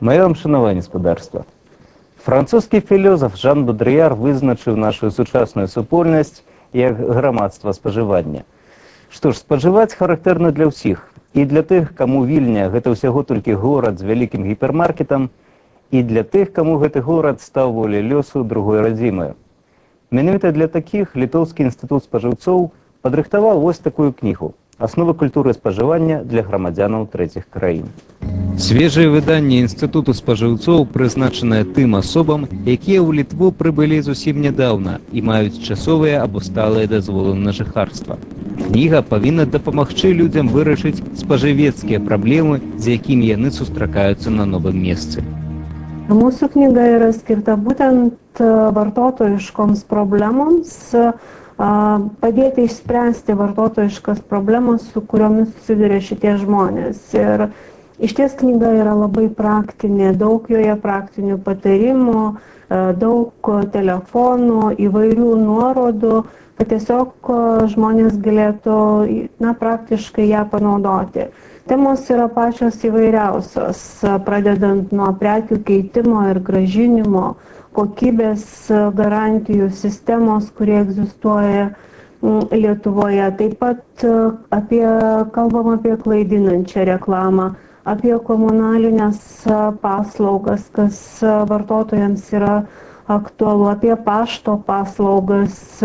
Мае вам шанаванне, спадарства. Французскі філёзаф Жан Бодрыяр вызначыў нашу сучасную супольнасць як грамадства спажывання. Што ж, спажываць характэрна для ўсіх. І для тых, каму Вільня гэта ўсяго толькі горад з вялікім гіпермаркетам, і для тых, каму гэты горад стаў волей лёсу другой радзімаю. Менавіта для такіх Літоўскі інстытут спажыўцоў падрыхтаваў вось такую кнігу «Асновы культуры спажывання для грамадзянаў трэціх краін». Свежае выданне інстытуту спажыўцоў прызначанае тым асобам, якія ў Літву прыбылі зусім нядаўна і маюць часовыя або сталыя дазволы на жыхарства. Кніга павінна дапамагчы людзям вырашыць спажывецкія праблемы, з якімі яны сустракаюцца на новым месцы. Mūsų knyga yra skirta būtent vartotojiškoms problemoms, padėti išspręsti vartotojiškas problemas, su kuriomis susiduria šitie žmonės. Ir iš ties knyga yra labai praktinė, daug joje praktinių patarimų, daug telefonų, įvairių nuorodų, kad tiesiog žmonės galėtų praktiškai ją panaudoti. Temos yra pačios įvairiausios, pradedant nuo prekių keitimo ir grąžinimo, kokybės garantijų sistemos, kurie egzistuoja Lietuvoje. Taip pat kalbam apie klaidinančią reklamą, apie komunalinės paslaugas, kas vartotojams yra aktualu, apie pašto paslaugas,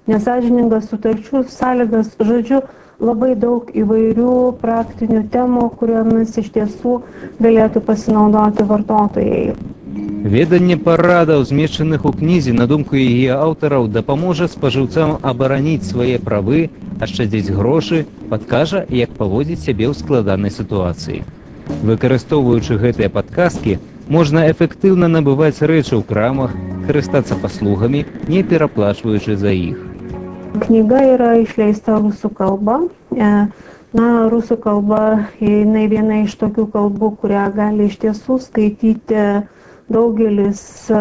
nesąžiningas sutarčių sąlygas, žodžiu, labai daug įvairių praktinių temų, kuriomis iš tiesų galėtų pasinaudoti vartotojai. Веданне парадаў, змешчаных у кнізе, на думку яе аўтараў, дапаможа спажыўцам абараніць свае правы, ашчадзіць грошы, падкажа, як паводзіць сябе ў складанай сітуацыі. Выкарыстоўваючы гэтыя падказкі, можна эфектыўна набываць рэчы ў крамах, карыстацца паслугамі, не пераплачваючы за іх. Knyga yra išleista rusų kalba. Rusų kalba jinai viena iš tokių kalbų, kurią gali iš tiesų skaityti daugelis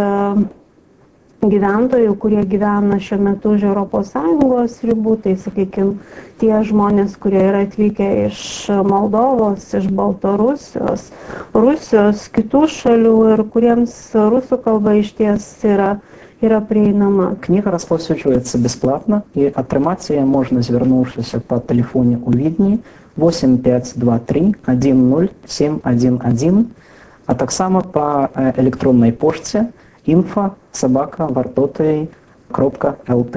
gyventojų, kurie gyvena šiuo metu už ES ribų. Tai, sakykime, tie žmonės, kurie yra atvykę iš Moldovos, iš Baltarusijos, Rusijos, kitų šalių ir kuriems rusų kalba iš ties yra приeinama. Кніга распаўсюджваецца бясплатна, і атрымаць яе можна, звярнуўшыся па тэлефоне ў Відні 8523 10711, а таксама па электроннай пошце info@vartotojai.lt.